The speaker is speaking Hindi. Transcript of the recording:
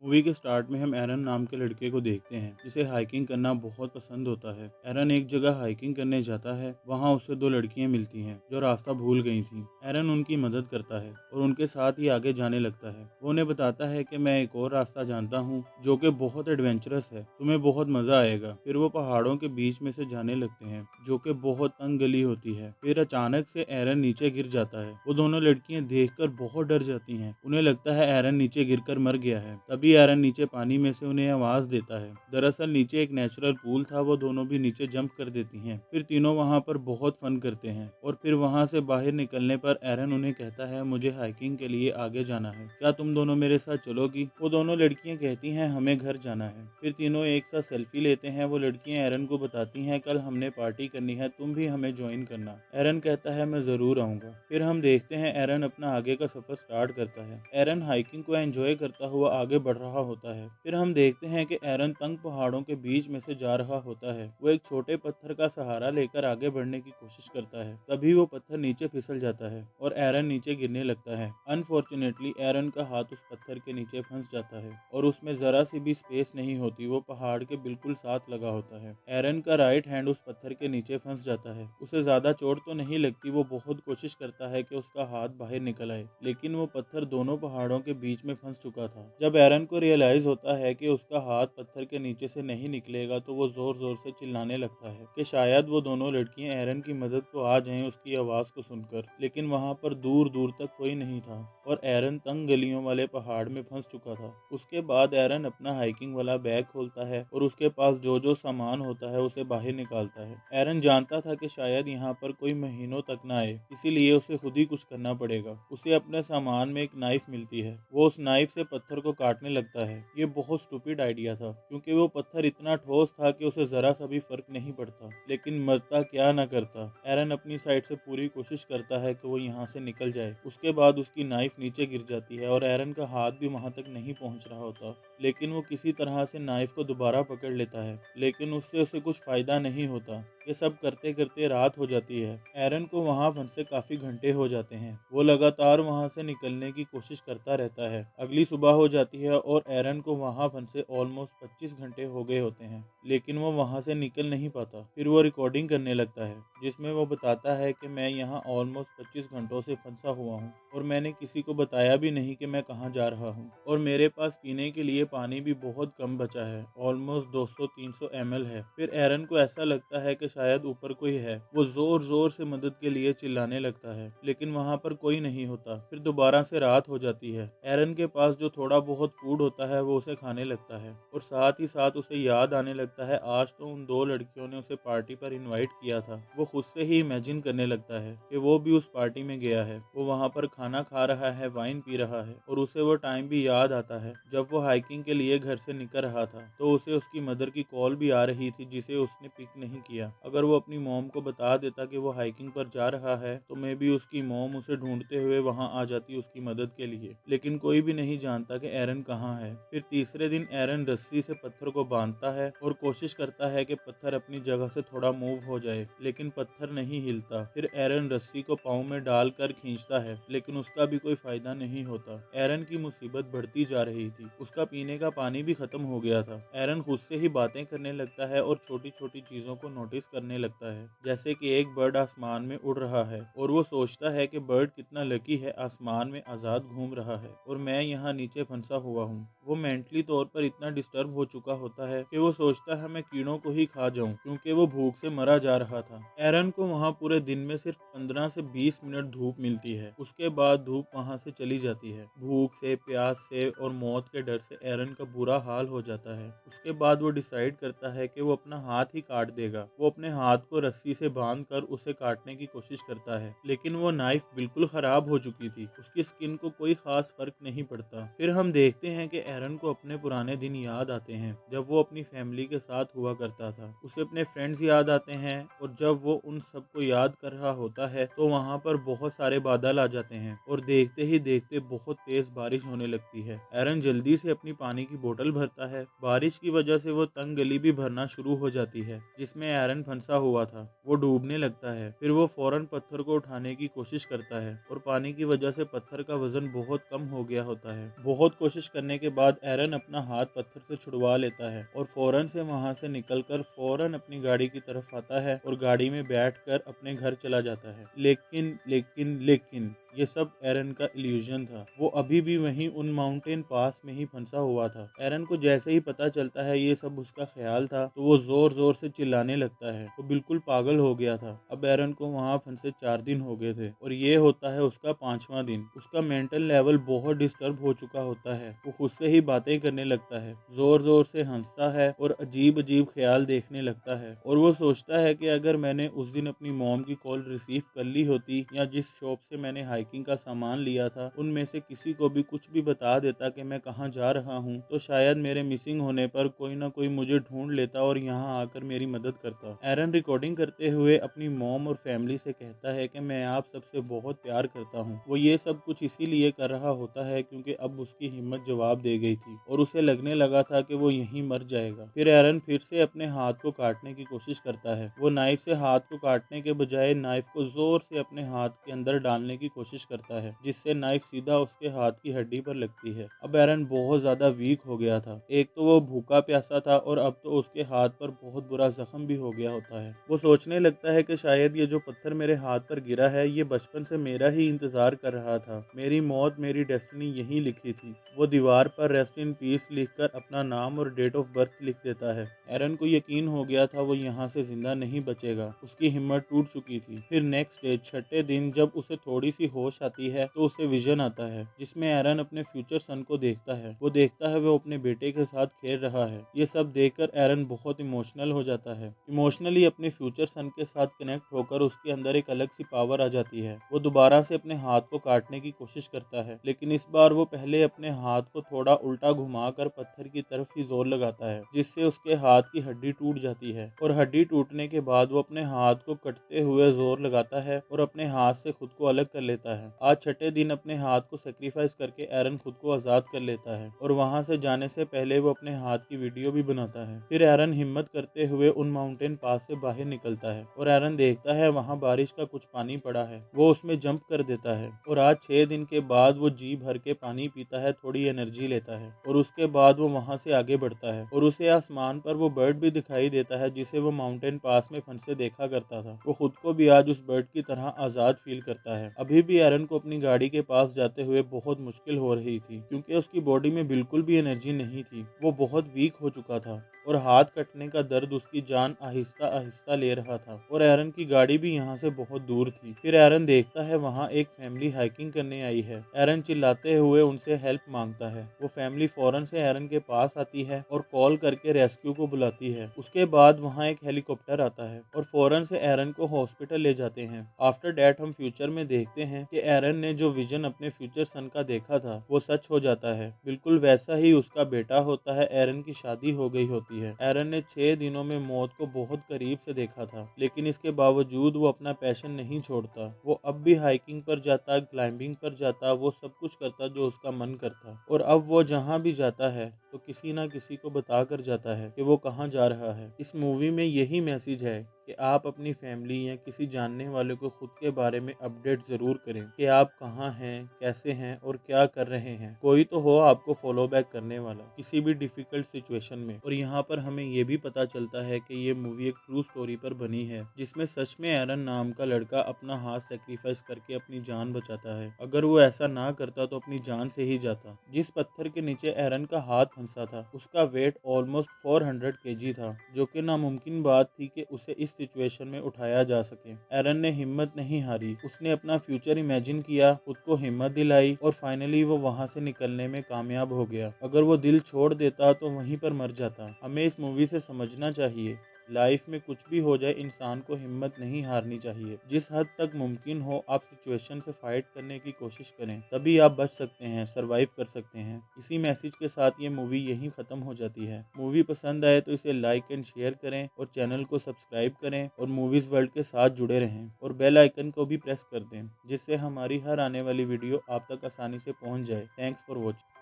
मूवी के स्टार्ट में हम एरन नाम के लड़के को देखते हैं जिसे हाइकिंग करना बहुत पसंद होता है। एरन एक जगह हाइकिंग करने जाता है, वहाँ उसे दो लड़कियां मिलती हैं जो रास्ता भूल गई थीं। एरन उनकी मदद करता है और उनके साथ ही आगे जाने लगता है। वो उन्हें बताता है कि मैं एक और रास्ता जानता हूँ जो कि बहुत एडवेंचरस है, तुम्हें बहुत मजा आएगा। फिर वो पहाड़ों के बीच में से जाने लगते हैं जो कि बहुत तंग गली होती है। फिर अचानक से एरन नीचे गिर जाता है। वो दोनों लड़कियां देखकर बहुत डर जाती हैं, उन्हें लगता है एरन नीचे गिरकर मर गया है। तभी एरन नीचे पानी में से उन्हें आवाज देता है। दरअसल नीचे एक नेचुरल पूल था, वो दोनों भी नीचे जंप कर देती हैं। फिर तीनों वहां पर बहुत फन करते हैं और फिर वहां से बाहर निकलने पर एरन उन्हें कहता है मुझे हाइकिंग के लिए आगे जाना है, क्या तुम दोनों मेरे साथ चलोगी? वो दोनों लड़कियां कहती हैं हमें घर जाना है। फिर तीनों एक साथ सेल्फी लेते हैं। वो लड़कियां एरन को बताती हैं कल हमने पार्टी करनी है, तुम भी हमें ज्वाइन करना। एरन कहता है मैं जरूर आऊंगा। फिर हम देखते हैं एरन अपना आगे का सफर स्टार्ट करता है। एरन हाइकिंग को एंजॉय करता हुआ आगे बढ़ रहा होता है। फिर हम देखते हैं कि एरन तंग पहाड़ों के बीच में से जा रहा होता है। वो एक छोटे पत्थर का सहारा लेकर आगे बढ़ने की कोशिश करता है। तभी वो पत्थर नीचे फिसल जाता है और एरन नीचे गिरने लगता है। अनफॉर्चुनेटली एरन का हाथ उस पत्थर के नीचे फंस जाता है और उसमें जरा सी भी स्पेस नहीं होती, वो पहाड़ के बिल्कुल साथ लगा होता है। एरन का राइट हैंड उस पत्थर के नीचे फंस जाता है। उसे ज्यादा चोट तो नहीं लगती, वो बहुत कोशिश करता है कि उसका हाथ बाहर निकल आए, लेकिन वो पत्थर दोनों पहाड़ों के बीच में फंस चुका था। जब एरन को रियलाइज होता है कि उसका हाथ पत्थर के नीचे से नहीं निकलेगा तो वो जोर जोर से चिल्लाने लगता है कि शायद वो दोनों लड़कियां एरन की मदद को आ जाएं उसकी आवाज को सुनकर। लेकिन वहां पर दूर दूर तक कोई नहीं था और एरन तंग गलियों वाले पहाड़ में फंस चुका था। उसके बाद एरन अपना हाइकिंग वाला बैग खोलता है और उसके पास जो जो सामान होता है उसे बाहर निकालता है। एरन जानता था कि शायद यहाँ पर कोई महीनों तक ना आए, इसीलिए उसे खुद ही कुछ करना पड़ेगा। उसे अपने सामान में एक नाइफ मिलती है। वो उस नाइफ से पत्थर को काटने लगता है। ये बहुत स्टूपिड आइडिया था क्योंकि वो पत्थर इतना ठोस था कि उसे जरा सा भी फर्क नहीं पड़ता, लेकिन मरता क्या न करता। एरन अपनी साइड से पूरी कोशिश करता है कि वो यहाँ से निकल जाए। उसके बाद उसकी नाइफ नीचे गिर जाती है और एरन का हाथ भी वहां तक नहीं पहुंच रहा होता, लेकिन वो किसी तरह से नाइफ को दोबारा पकड़ लेता है, लेकिन उससे उसे कुछ फायदा नहीं होता। ये सब करते करते रात हो जाती है। एरन को वहां फंसे काफी घंटे हो जाते हैं। वो लगातार वहां से निकलने की कोशिश करता रहता है। अगली सुबह हो जाती है और एरन को वहां फंसे ऑलमोस्ट 25 घंटे हो गए होते हैं, लेकिन वो वहां से निकल नहीं पाता। फिर वो रिकॉर्डिंग करने लगता है जिसमें वो बताता है कि मैं यहाँ ऑलमोस्ट 25 घंटों से फंसा हुआ हूँ और मैंने किसी को बताया भी नहीं कि मैं कहाँ जा रहा हूँ, और मेरे पास पीने के लिए पानी भी बहुत कम बचा है, ऑलमोस्ट 200-300 ml है। फिर एरन को ऐसा लगता है कि शायद ऊपर कोई है। वो जोर जोर से मदद के लिए चिल्लाने लगता है, लेकिन वहां पर कोई नहीं होता। फिर दोबारा से रात हो जाती है। एरन के पास जो थोड़ा बहुत फूड होता है वो उसे खाने लगता है और साथ ही साथ उसे याद आने लगता है आज तो उन दो लड़कियों ने उसे पार्टी पर इनवाइट किया था। वो खुद से ही इमेजिन करने लगता है कि वो भी उस पार्टी में गया है। वो वहां पर खाना खा रहा है, वाइन पी रहा है और उसे वो टाइम भी याद आता है जब वो हाइकिंग के लिए घर से निकल रहा था तो उसे उसकी मदर की कॉल भी आ रही थी जिसे उसने पिक नहीं किया। अगर वो अपनी मॉम को बता देता कि वो हाइकिंग पर जा रहा है तो मे भी उसकी मॉम उसे ढूंढते हुए वहां आ जाती उसकी मदद के लिए, लेकिन कोई भी नहीं जानता कि एरन कहाँ है। फिर तीसरे दिन एरन रस्सी से पत्थर को बांधता है और कोशिश करता है कि पत्थर अपनी जगह से थोड़ा मूव हो जाए, लेकिन पत्थर नहीं हिलता। फिर एरन रस्सी को पाँव में डालकर खींचता है, लेकिन उसका भी कोई फायदा नहीं होता। एरन की मुसीबत बढ़ती जा रही थी, उसका पीने का पानी भी खत्म हो गया था। एरन खुद से ही बातें करने लगता है और छोटी छोटी चीजों को नोटिस करने लगता है, जैसे कि एक बर्ड आसमान में उड़ रहा है और वो सोचता है कि बर्ड कितना लकी है, आसमान में आजाद घूम रहा है और मैं यहाँ नीचे फंसा हुआ हूँ। वो मेंटली तौर पर इतना डिस्टर्ब हो चुका होता है कि वो सोचता है मैं कीड़ों को ही खा जाऊं, क्योंकि वो भूख से मरा जा रहा था। एरन को वहाँ पूरे दिन में सिर्फ 15 से 20 मिनट धूप मिलती है। उसके बाद धूप वहाँ से चली जाती है। भूख से, प्यास से और मौत के डर से एरन का बुरा हाल हो जाता है। उसके बाद वो डिसाइड करता है कि वो अपना हाथ ही काट देगा। वो अपने हाथ को रस्सी से बांधकर उसे काटने की कोशिश करता है, लेकिन वो नाइफ बिल्कुल खराब हो चुकी थी। उसकी स्किन को कोई खास फर्क नहीं पड़ता। फिर हम देखते हैं कि एरन को अपने पुराने दिन याद आते हैं जब वो अपनी फैमिली के साथ हुआ करता था। उसे अपने फ्रेंड्स याद आते हैं और जब वो उन सबको याद कर रहा होता है तो वहाँ पर बहुत सारे बादल आ जाते हैं और देखते ही देखते बहुत तेज बारिश होने लगती है। एरन जल्दी से अपनी पानी की बोतल भरता है। बारिश की वजह से वो तंग गली भी भरना शुरू हो जाती है जिसमें एरन फंसा हुआ था वो डूबने लगता है। फिर वो फौरन पत्थर को उठाने की कोशिश करता है और पानी की वजह से पत्थर का वजन बहुत कम हो गया होता है। बहुत कोशिश करने के बाद एरन अपना हाथ पत्थर से छुड़वा लेता है और फौरन से वहां से निकलकर फौरन अपनी गाड़ी की तरफ आता है और गाड़ी में बैठकर अपने घर चला जाता है। लेकिन लेकिन लेकिन ये सब एरन का इल्यूजन था। वो अभी भी वहीं उन माउंटेन पास में ही फंसा हुआ था। एरन को जैसे ही पता चलता है ये सब उसका ख्याल था तो वो जोर जोर से चिल्लाने लगता है। वो बिल्कुल पागल हो गया था। अब एरन को वहाँ फंसे 4 दिन हो गए थे और ये होता है उसका 5वां दिन। उसका मेंटल लेवल बहुत डिस्टर्ब हो चुका होता है। वो खुद से ही बातें करने लगता है, जोर जोर से हंसता है और अजीब अजीब ख्याल देखने लगता है। और वो सोचता है कि अगर मैंने उस दिन अपनी मॉम की कॉल रिसीव कर ली होती या जिस शॉप से मैंने हाइकिंग का सामान लिया था उनमें से किसी को भी कुछ भी बता देता कि मैं कहाँ जा रहा हूँ तो शायद मेरे मिसिंग होने पर कोई ना कोई मुझे ढूंढ लेता और यहाँ आकर मेरी मदद करता। एरन रिकॉर्डिंग करते हुए अपनी मॉम और फैमिली से कहता है कि मैं आप सबसे बहुत प्यार करता हूँ। वो ये सब कुछ इसीलिए कर रहा होता है क्योंकि अब उसकी हिम्मत जवाब दे गई थी और उसे लगने लगा था कि वो यहीं मर जाएगा। फिर एरन फिर से अपने हाथ को काटने की कोशिश करता है। वो नाइफ से हाथ को काटने के बजाय नाइफ को जोर से अपने हाथ के अंदर डालने की कोशिश करता है जिससे नाइफ सीधा उसके हाथ की हड्डी पर लगती है। अब एरन बहुत ज्यादा वीक हो गया था। एक तो वो भूखा प्यासा था और अब तो उसके हाथ पर बहुत बुरा जख्म भी हो गया होता है। वो सोचने लगता है कि शायद ये जो पत्थर मेरे हाथ पर गिरा है ये बचपन से मेरा ही इंतजार कर रहा था। मेरी मौत, मेरी डेस्टिनी यहीं लिखी थी। वो दीवार पर रेस्ट इन पीस लिखकर अपना नाम और डेट ऑफ बर्थ लिख देता है। एरन को यकीन हो गया था वो यहाँ से जिंदा नहीं बचेगा। उसकी हिम्मत टूट चुकी थी। फिर नेक्स्ट डे, छठे दिन, जब उसे थोड़ी सी होश आती है तो उसे विजन आता है जिसमें एरन अपने फ्यूचर सन को देखता है। वो देखता है वो अपने बेटे के साथ खेल रहा है। ये सब देखकर एरन बहुत इमोशनल हो जाता है। इमोशनली अपने फ्यूचर सन के साथ कनेक्ट होकर उसके अंदर एक अलग सी पावर आ जाती है। वो दोबारा से अपने हाथ को काटने की कोशिश करता है लेकिन इस बार वो पहले अपने हाथ को थोड़ा उल्टा घुमाकर पत्थर की तरफ ही जोर लगाता है जिससे उसके हाथ की हड्डी टूट जाती है और हड्डी टूटने के बाद वो अपने हाथ को कटते हुए जोर लगाता है और अपने हाथ से खुद को अलग कर लेता है। आज छठे दिन अपने हाथ को सेक्रीफाइस करके एरन खुद को आजाद कर लेता है और वहां से जाने से पहले वो अपने हाथ की वीडियो भी बनाता है। फिर एरन हिम्मत करते हुए उन माउंटेन पास से बाहर निकलता है और एरन देखता है वहां बारिश का कुछ पानी पड़ा है। वो उसमें जंप कर देता है और आज 6 दिन के बाद वो जी भर के पानी पीता है, थोड़ी एनर्जी लेता है और उसके बाद वो वहां से आगे बढ़ता है और उसे आसमान पर वो बर्ड भी दिखाई देता है जिसे वो माउंटेन पास में फंसे देखा करता था। वो खुद को भी आज उस बर्ड की तरह आजाद फील करता है। अभी भी एरन को अपनी गाड़ी के पास जाते हुए बहुत मुश्किल हो रही थी क्योंकि उसकी बॉडी में बिल्कुल भी एनर्जी नहीं थी। वो बहुत वीक हो चुका था और हाथ कटने का दर्द उसकी जान आहिस्ता आहिस्ता ले रहा था और एरन की गाड़ी भी यहाँ से बहुत दूर थी। फिर एरन देखता है वहाँ एक फैमिली हाइकिंग करने आई है। एरन चिल्लाते हुए उनसे हेल्प मांगता है। वो फैमिली फौरन से एरन के पास आती है और कॉल करके रेस्क्यू को बुलाती है। उसके बाद वहाँ एक हेलीकॉप्टर आता है और फौरन से एरन को हॉस्पिटल ले जाते हैं। आफ्टर डैट हम फ्यूचर में देखते हैं कि एरन ने जो विजन अपने फ्यूचर सन का देखा था वो सच हो जाता है। बिल्कुल वैसा ही उसका बेटा होता है। एरन की शादी हो गई होती है। एरन ने 6 दिनों में मौत को बहुत करीब से देखा था लेकिन इसके बावजूद वो अपना पैशन नहीं छोड़ता। वो अब भी हाइकिंग पर जाता, क्लाइंबिंग पर जाता, वो सब कुछ करता जो उसका मन करता और अब वो जहाँ भी जाता है तो किसी ना किसी को बता कर जाता है कि वो कहाँ जा रहा है। इस मूवी में यही मैसेज है कि आप अपनी फैमिली या किसी जानने वाले को खुद के बारे में अपडेट जरूर करें कि आप कहाँ हैं, कैसे हैं और क्या कर रहे हैं। कोई तो हो आपको फॉलो बैक करने वाला किसी भी डिफिकल्ट सिचुएशन में। और यहाँ पर हमें ये भी पता चलता है कि ये मूवी एक ट्रू स्टोरी पर बनी है जिसमें सच में एरन नाम का लड़का अपना हाथ सेक्रीफाइस करके अपनी जान बचाता है। अगर वो ऐसा ना करता तो अपनी जान से ही जाता। जिस पत्थर के नीचे एरन का हाथ फंसा था उसका वेट ऑलमोस्ट 400 केजी था जो कि नामुमकिन बात थी कि उसे इस सिचुएशन में उठाया जा सके। एरन ने हिम्मत नहीं हारी। उसने अपना फ्यूचर इमेजिन किया, खुद को हिम्मत दिलाई और फाइनली वो वहां से निकलने में कामयाब हो गया। अगर वो दिल छोड़ देता तो वहीं पर मर जाता। हमें इस मूवी से समझना चाहिए लाइफ में कुछ भी हो जाए इंसान को हिम्मत नहीं हारनी चाहिए। जिस हद तक मुमकिन हो आप सिचुएशन से फाइट करने की कोशिश करें, तभी आप बच सकते हैं, सरवाइव कर सकते हैं। इसी मैसेज के साथ ये मूवी यहीं खत्म हो जाती है। मूवी पसंद आए तो इसे लाइक एंड शेयर करें और चैनल को सब्सक्राइब करें और मूवीज वर्ल्ड के साथ जुड़े रहें और बेल आइकन को भी प्रेस कर दें जिससे हमारी हर आने वाली वीडियो आप तक आसानी से पहुंच जाए। Thanks for watching.